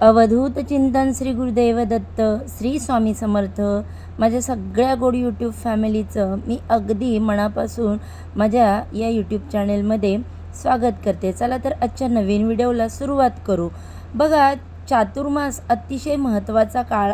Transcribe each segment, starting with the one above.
अवधूत चिंतन श्री गुरुदेव दत्त, श्री स्वामी समर्थ. माझ्या सगळ्या गोड यूट्यूब फॅमिलीचं मी अगदी मनापासून माझ्या या यूट्यूब चॅनेलमध्ये स्वागत करते. चला तर आजच्या नवीन व्हिडिओला सुरुवात करू. बघा, चातुर्मास अतिशय महत्त्वाचा काळ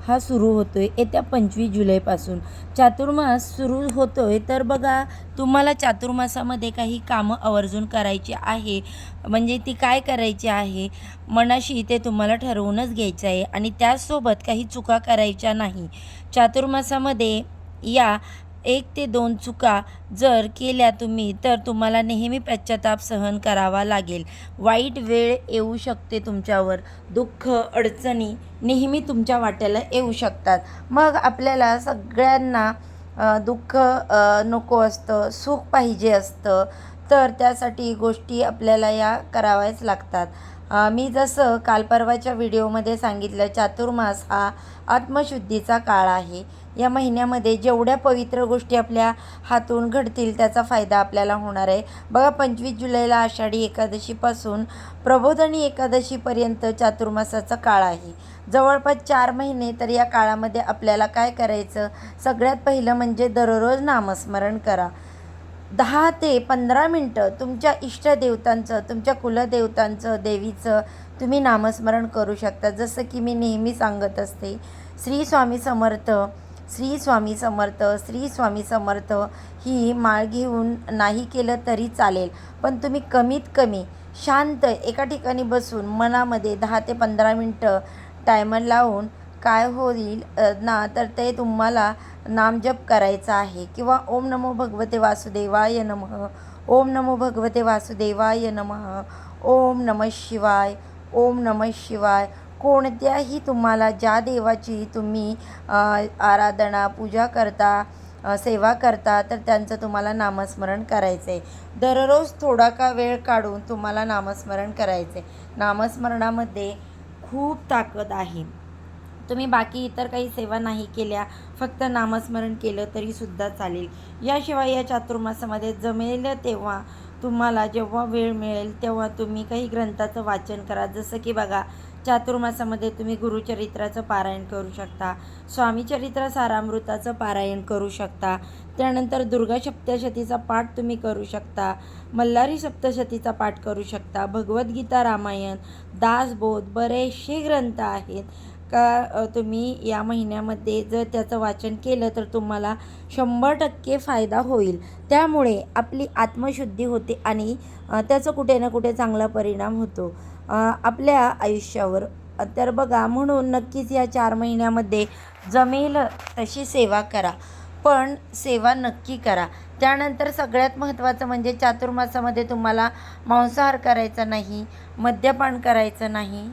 हा सुरू होतो आहे. येत्या 25 जुलैपासून चातुर्मास सुरू होतो आहे. तर बघा, तुम्हाला चातुर्मासामध्ये काही कामं आवर्जून करायची आहे. म्हणजे ती काय करायची आहे, मनाशी ते तुम्हाला ठरवूनच घ्यायचं आहे आणि त्याचसोबत काही चुका करायच्या नाही. चातुर्मासामध्ये या 1 ते 2 चुका जर केल्या तुम्ही, तर तुम्हाला नेहमी पश्चाताप सहन करावा लागेल. वाईट वेळ येऊ शकते तुमच्यावर. दुःख, अडचणी नेहमी तुमच्या वाट्याला येऊ शकतात. मग आपल्याला सगळ्यांना दुःख नको असतं, सुख पाहिजे असतं. तर त्यासाठी गोष्टी आपल्याला या कराव्याच लागतात. मी जसं काल परवाच्या व्हिडिओमध्ये सांगितलं, चातुर्मास हा आत्मशुद्धीचा काळ आहे. या महिन्यामध्ये जेवढ्या पवित्र गोष्टी आपल्या हातून घडतील त्याचा फायदा आपल्याला होणार आहे. बघा, 25 जुलैला आषाढी एकादशीपासून प्रबोधिनी एकादशीपर्यंत चातुर्मासाचा काळ आहे. जवळपास 4 महिने. तर या काळामध्ये आपल्याला काय करायचं, सगळ्यात पहिलं म्हणजे दररोज नामस्मरण करा. 10 ते 15 मिनटं तुमच्या इष्टदेवतांचं, तुमच्या कुलदेवतांचं, देवीचं तुम्ही नामस्मरण करू शकता. जसं की मी नेहमी सांगत असते, श्री स्वामी समर्थ, श्री स्वामी समर्थ, श्री स्वामी समर्थ ही माळ घेऊन नाही केलं तरी चालेल, पण तुम्ही कमीत कमी शांत एका ठिकाणी बसून मनामध्ये 10 ते 15 मिनटं टायमर लावून काय होईल ना, तर ते तुम्हाला नामजप करायचा आहे. किंवा ओम नमो भगवते वासुदेवाय नमः, ओम नमो भगवते वासुदेवाय नमः, ओम नमः शिवाय, ओम नमः शिवाय. कोणत्याही तुम्हाला ज्या देवाची तुम्ही आराधना, पूजा करता, सेवा करता, तर त्यांचं तुम्हाला नामस्मरण करायचं आहे. दररोज थोडा का वेळ काढून तुम्हाला नामस्मरण करायचं आहे. नामस्मरणामध्ये खूप ताकद आहे. तुम्ही बाकी इतर काही सेवा नाही केल्या, फक्त नामस्मरण केलं तरीसुद्धा चालेल. याशिवाय या चातुर्मासामध्ये जमेल तेव्हा तुम्हाला जेव्हा वेळ मिळेल तेव्हा तुम्ही काही ग्रंथाचं वाचन करा. जसं की बघा, चातुर्मासामध्ये तुम्ही गुरुचरित्राचं पारायण करू शकता, स्वामीचरित्र सारामृताचं पारायण करू शकता, त्यानंतर दुर्गा सप्तशतीचा पाठ तुम्ही करू शकता, मल्हारी सप्तशतीचा पाठ करू शकता, भगवद्गीता, रामायण, दासबोध बरेचसे ग्रंथ आहेत का तुम्ही या महिन्यामध्ये जर त्याचं वाचन केलं तर तुम्हाला 100% फायदा होईल. त्यामुळे आपली आत्मशुद्धी होते आणि त्याचा कुठे ना कुठे चांगला परिणाम होतो आपल्या आयुष्यावर. तर बघा, म्हणून नक्कीच या 4 महिन्यामध्ये जमेल तशी सेवा करा, पण सेवा नक्की करा. त्यानंतर सगळ्यात महत्त्वाचं म्हणजे चातुर्मासामध्ये तुम्हाला मांसाहार करायचा नाही, मद्यपान करायचं नाही.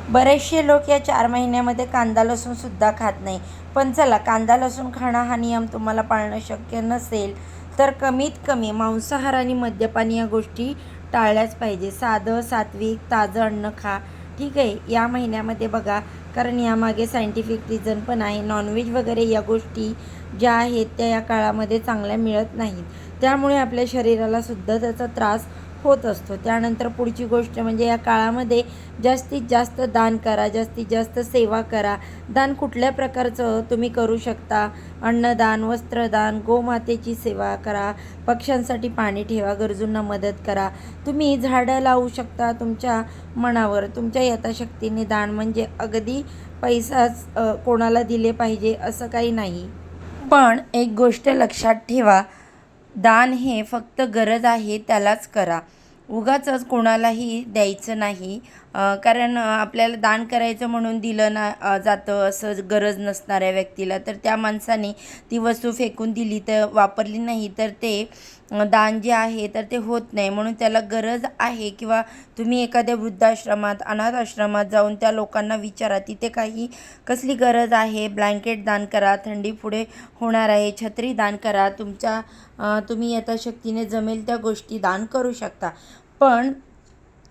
बरेचसे लोक या 4 महिन्यामध्ये कांदा लसूणसुद्धा खात नाही. पण चला, कांदा लसूण खाणं हा नियम तुम्हाला पाळणं शक्य नसेल तर कमीत कमी मांसाहार आणि मद्यपान या गोष्टी टाळल्याच पाहिजे. साधं, सात्विक, ताजं अन्न खा, ठीक आहे, या महिन्यामध्ये बघा. कारण यामागे सायंटिफिक रिझन पण आहे. नॉनव्हेज वगैरे या गोष्टी ज्या आहेत त्या या काळामध्ये चांगल्या मिळत नाहीत. त्यामुळे आपल्या शरीरालासुद्धा त्याचा त्रास होत असतो. त्यानंतर पुढची गोष्ट म्हणजे या काळामध्ये जास्तीत जास्त दान करा, जास्तीत जास्त सेवा करा. दान कुठल्या प्रकारचं तुम्ही करू शकता, अन्नदान, वस्त्रदान, गोमातेची सेवा करा, पक्ष्यांसाठी पाणी ठेवा, गरजूंना मदत करा. तुम्ही झाडं लावू शकता तुमच्या मनावर. तुमच्या यथाशक्तीने दान, म्हणजे अगदी पैसाच कोणाला दिले पाहिजे असं काही नाही. पण एक गोष्ट लक्षात ठेवा, दान हे फक्त गरज आहे त्यालाच करा, उगाचच कोणालाही द्यायचं नाही. कारण आपल्याला दान करायचं म्हणून दिलं ना जातं असं गरज नसणाऱ्या व्यक्तीला, तर त्या माणसाने ती वस्तू फेकून दिली, तर वापरली नाही, तर ते दान जे आहे तर ते होत नाही. म्हणून त्याला गरज आहे. किंवा तुम्ही एखाद्या वृद्धाश्रमात, अनाथ आश्रमात जाऊन त्या लोकांना विचारा, तिथे काही कसली गरज आहे, ब्लँकेट दान करा, थंडी पुढे होणार आहे, छत्री दान करा. तुम्ही यथाशक्तीने जमेल त्या गोष्टी दान करू शकता. पण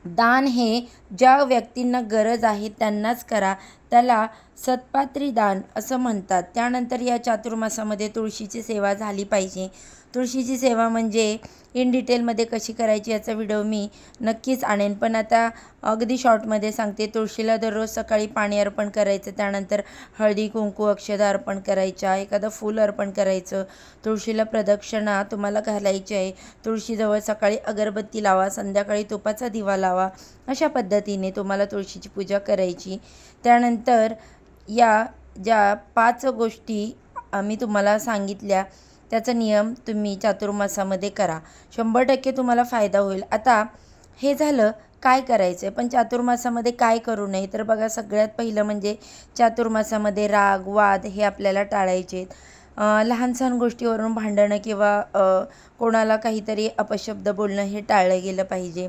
दान हे ज्या व्यक्तींना गरज आहे त्यांनाच करा. त्याला सत्पात्री दान असं म्हणतात. त्यानंतर या चातुर्मासामध्ये तुळशीची सेवा झाली पाहिजे. तुळशीची सेवा म्हणजे इन डिटेलमध्ये कशी करायची याचा व्हिडिओ मी नक्कीच आणेन, पण आता अगदी शॉर्टमध्ये सांगते. तुळशीला दररोज सकाळी पाणी अर्पण करायचं, त्यानंतर हळदी कुंकू अक्षता अर्पण करायच्या, एखादं फूल अर्पण करायचं. तुळशीला प्रदक्षिणा तुम्हाला घालायची आहे. तुळशीजवळ सकाळी अगरबत्ती लावा, संध्याकाळी तुपाचा दिवा लावा. अशा पद्धतीने तुम्हाला तुळशीची पूजा करायची. त्यानंतर या ज्या 5 गोष्टी मी तुम्हाला सांगितल्या त्याचा नियम तुम्ही चातुर्मासामध्ये करा. 100% तुम्हाला फायदा होईल. आता हे झालं काय करायचं आहे, पण चातुर्मासामध्ये काय करू नये तर बघा, सगळ्यात पहिलं म्हणजे चातुर्मासामध्ये राग वाद हे आपल्याला टाळायचे आहेत. लहान सहान गोष्टीवरून भांडणं किंवा कोणाला काहीतरी अपशब्द बोलणं हे टाळलं गेलं पाहिजे.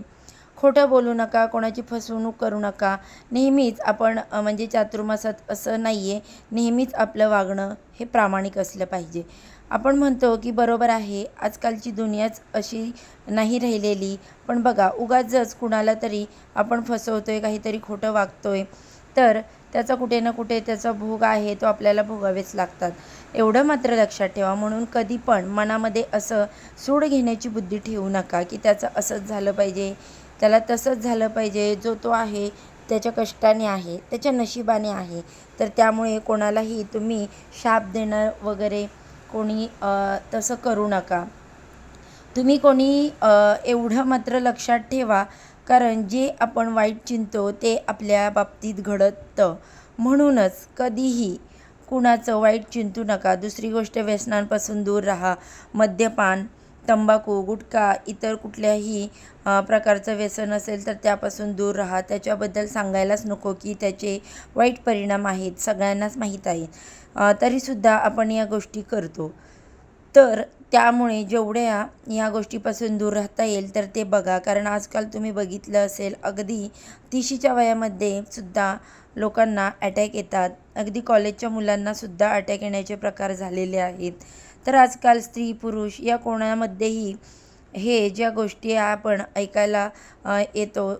खोटं बोलू नका, कोणाची फसवणूक करू नका. नेहमीच आपण म्हणजे चातुर्मासात असं नाही आहे, नेहमीच आपलं वागणं हे प्रामाणिक असलं पाहिजे. आपण म्हणतो की बरोबर आहे, आजकालची दुनियाच अशी नाही राहिलेली, पण बघा उगाचच कुणाला तरी आपण फसवतोय, काहीतरी खोटं वागतोय, तर त्याचा कुठे ना कुठे त्याचा भोग आहे तो आपल्याला भोगावेच लागतात. एवढं मात्र लक्षात ठेवा. म्हणून कधी पण मनामध्ये असं सूड घेण्याची बुद्धी ठेवू नका की त्याचं असंच झालं पाहिजे, त्याला तसंच झालं पाहिजे. जो तो आहे त्याच्या कष्टाने आहे, त्याच्या नशिबाने आहे, तर त्यामुळे कोणालाही तुम्ही शाप देणं वगैरे कोणी तसं करू नका. तुम्ही कोणी एवढं मात्र लक्षात ठेवा, कारण जे आपण वाईट चिंतो ते आपल्या बाबतीत घडतं. म्हणूनच कधीही कुणाचं वाईट चिंतू नका. दुसरी गोष्ट, व्यसनांपासून दूर राहा. मद्यपान, तंबाखू, गुटखा, इतर कुठल्याही प्रकारचं व्यसन असेल तर त्यापासून दूर राहा. त्याच्याबद्दल सांगायलाच नको की त्याचे वाईट परिणाम आहेत, सगळ्यांनाच माहीत आहे. तरीसुद्धा आपण या गोष्टी करतो. तर त्यामुळे जेवढ्या या गोष्टीपासून दूर राहता येईल तर ते बघा. कारण आजकाल तुम्ही बघितलं असेल, अगदी 30च्या वयामध्ये सुद्धा लोकांना अटॅक येतात. अगदी कॉलेजच्या मुलांनासुद्धा अटॅक येण्याचे प्रकार झालेले आहेत. तर आजकाल स्त्री पुरुष या कोणामध्येही हे ज्या गोष्टी आपण ऐकायला येतो,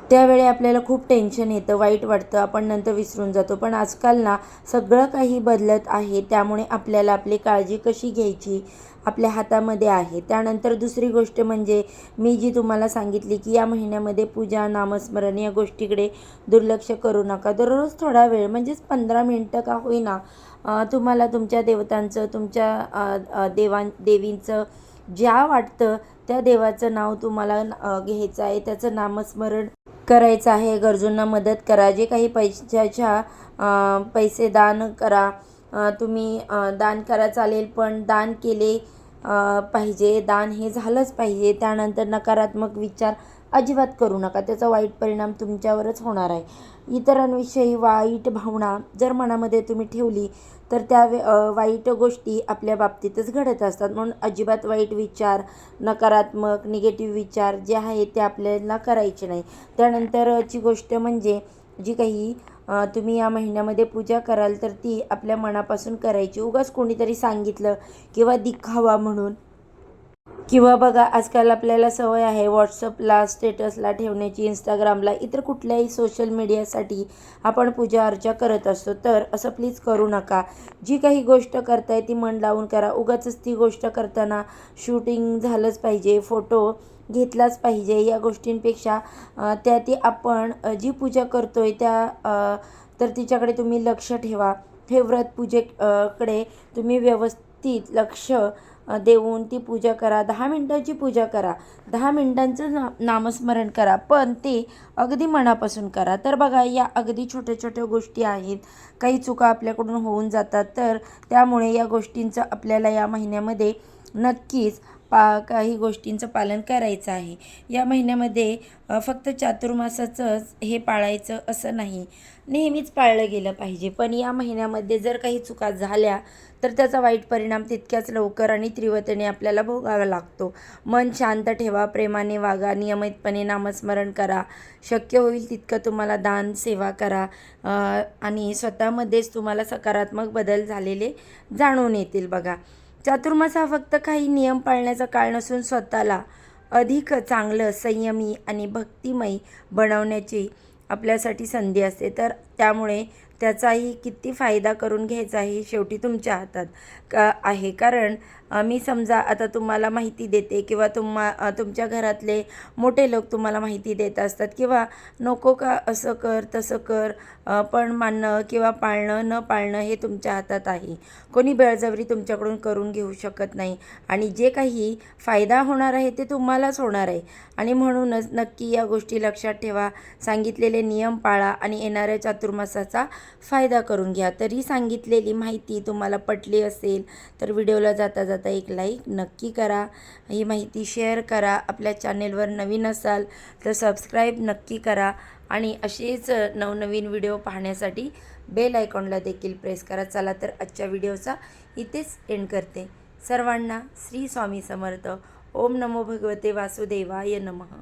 त्यावेळी आपल्याला खूप टेन्शन येतं, वाईट वाटतं, आपण नंतर विसरून जातो. पण आजकाल ना सगळं काही बदलत आहे, त्यामुळे आपल्याला आपली काळजी कशी घ्यायची आपल्या हातामध्ये आहे. त्यानंतर दुसरी गोष्ट म्हणजे मी जी तुम्हाला सांगितली की या महिन्यामध्ये पूजा, नामस्मरण या गोष्टीकडे दुर्लक्ष करू नका. दररोज थोडा वेळ, म्हणजेच 15 मिनटं का होईना, तुम्हाला तुमच्या देवतांचं, तुमच्या देवींचं ज्या वाटतं त्या देवाचं नाव तुम्हाला घ्यायचं आहे, त्याचं नामस्मरण करायचं आहे. गरजूंना मदत करा. जे काही पैसे दान करा. तुम्ही दान करा चालेल, पण दान केले पाहिजे, दान हे झालंच पाहिजे. त्यानंतर नकारात्मक विचार अजिबात करू नका, त्याचा वाईट परिणाम तुमच्यावरच होणार आहे. इतरांविषयी वाईट भावना जर मनामध्ये तुम्ही ठेवली तर त्या वाईट गोष्टी आपल्या बाबतीतच घडत असतात. म्हणून अजिबात वाईट विचार, नकारात्मक निगेटिव्ह विचार जे आहेत ते आपल्याला करायचे नाही. त्यानंतरची गोष्ट म्हणजे जी काही तुम्ही या महिन्यामध्ये पूजा कराल तर ती आपल्या मनापासून करायची. उगाच कोणीतरी सांगितलं किंवा दिखावा म्हणून, किंवा बघा आजकाल आपल्याला सवय आहे व्हॉट्सअपला स्टेटसला ठेवण्याची, इंस्टाग्रामला, इतर कुठल्याही सोशल मीडियासाठी आपण पूजा अर्चा करत असतो. तर असं प्लीज करू नका. जी काही गोष्ट करताय ती मन लावून करा. उगाचच ती गोष्ट करताना शूटिंग झालंच पाहिजे, फोटो घेतलाच पाहिजे या गोष्टींपेक्षा ती आपण जी पूजा करतोय तर तिच्याकडे तुम्ही लक्ष ठेवा. हे व्रत पूजेकडे तुम्ही व्यवस्थित लक्ष देऊन ती पूजा करा. 10 मिनिटांची पूजा करा, 10 मिनिटांचं नामस्मरण करा, पण ते अगदी मनापासून करा. तर बघा, या अगदी छोट्या छोट्या गोष्टी आहेत. काही चुका आपल्याकडून होऊन जातात, तर त्यामुळे या गोष्टींचं आपल्याला या महिन्यामध्ये नक्कीच काही गोष्टींचं पालन करायचं आहे. या महिन्यामध्ये फक्त चातुर्मासाचंच हे पाळायचं असं नाही, नेहमीच पाळलं गेलं पाहिजे. पण या महिन्यामध्ये जर काही चुका झाल्या तर त्याचा वाईट परिणाम तितक्याच लवकर आणि तीव्रतेने आपल्याला भोगावा लागतो. मन शांत ठेवा, प्रेमाने वागा, नियमितपणे नामस्मरण करा. शक्य होईल तितकं तुम्हाला दान सेवा करा आणि स्वतःमध्येच तुम्हाला सकारात्मक बदल झालेले जाणून येतील. बघा, चातुर्मास हा फक्त काही नियम पाळण्याचा काळ नसून स्वतःला अधिक चांगलं, संयमी आणि भक्तिमय बनवण्याची आपल्यासाठी संधी असते. तर त्यामुळे त्याचाही किती फायदा करून घ्यायचा हे शेवटी तुमच्या हातात आहे. कारण मी समजा आता तुम्हाला माहिती देते किंवा तुमच्या घरातले मोठे लोक तुम्हाला माहिती देत असतात किंवा नको का असं कर तसं कर, पण मानणं किंवा पाळणं न पाळणं हे तुमच्या हातात आहे. कोणी बळजबरी तुमच्याकडून करून घेऊ शकत नाही आणि जे काही फायदा होणार आहे ते तुम्हालाच होणार आहे. आणि म्हणूनच नक्की या गोष्टी लक्षात ठेवा. सांगितलेले नियम पाळा आणि येणाऱ्या चातुर्मासाचा फायदा करून घ्या. तरी सांगितलेली माहिती तुम्हाला पटली असेल तर व्हिडिओला जाता जाता एक लाईक नक्की करा. ही माहिती शेअर करा. आपल्या चॅनेलवर नवीन असाल तर सबस्क्राईब नक्की करा आणि असेच नवनवीन व्हिडिओ पाहण्यासाठी बेल आयकॉनला देखील प्रेस करा. चला तर आजच्या व्हिडिओचा इथेच एंड करते. सर्वांना श्री स्वामी समर्थ. ओम नमो भगवते वासुदेवाय नमः.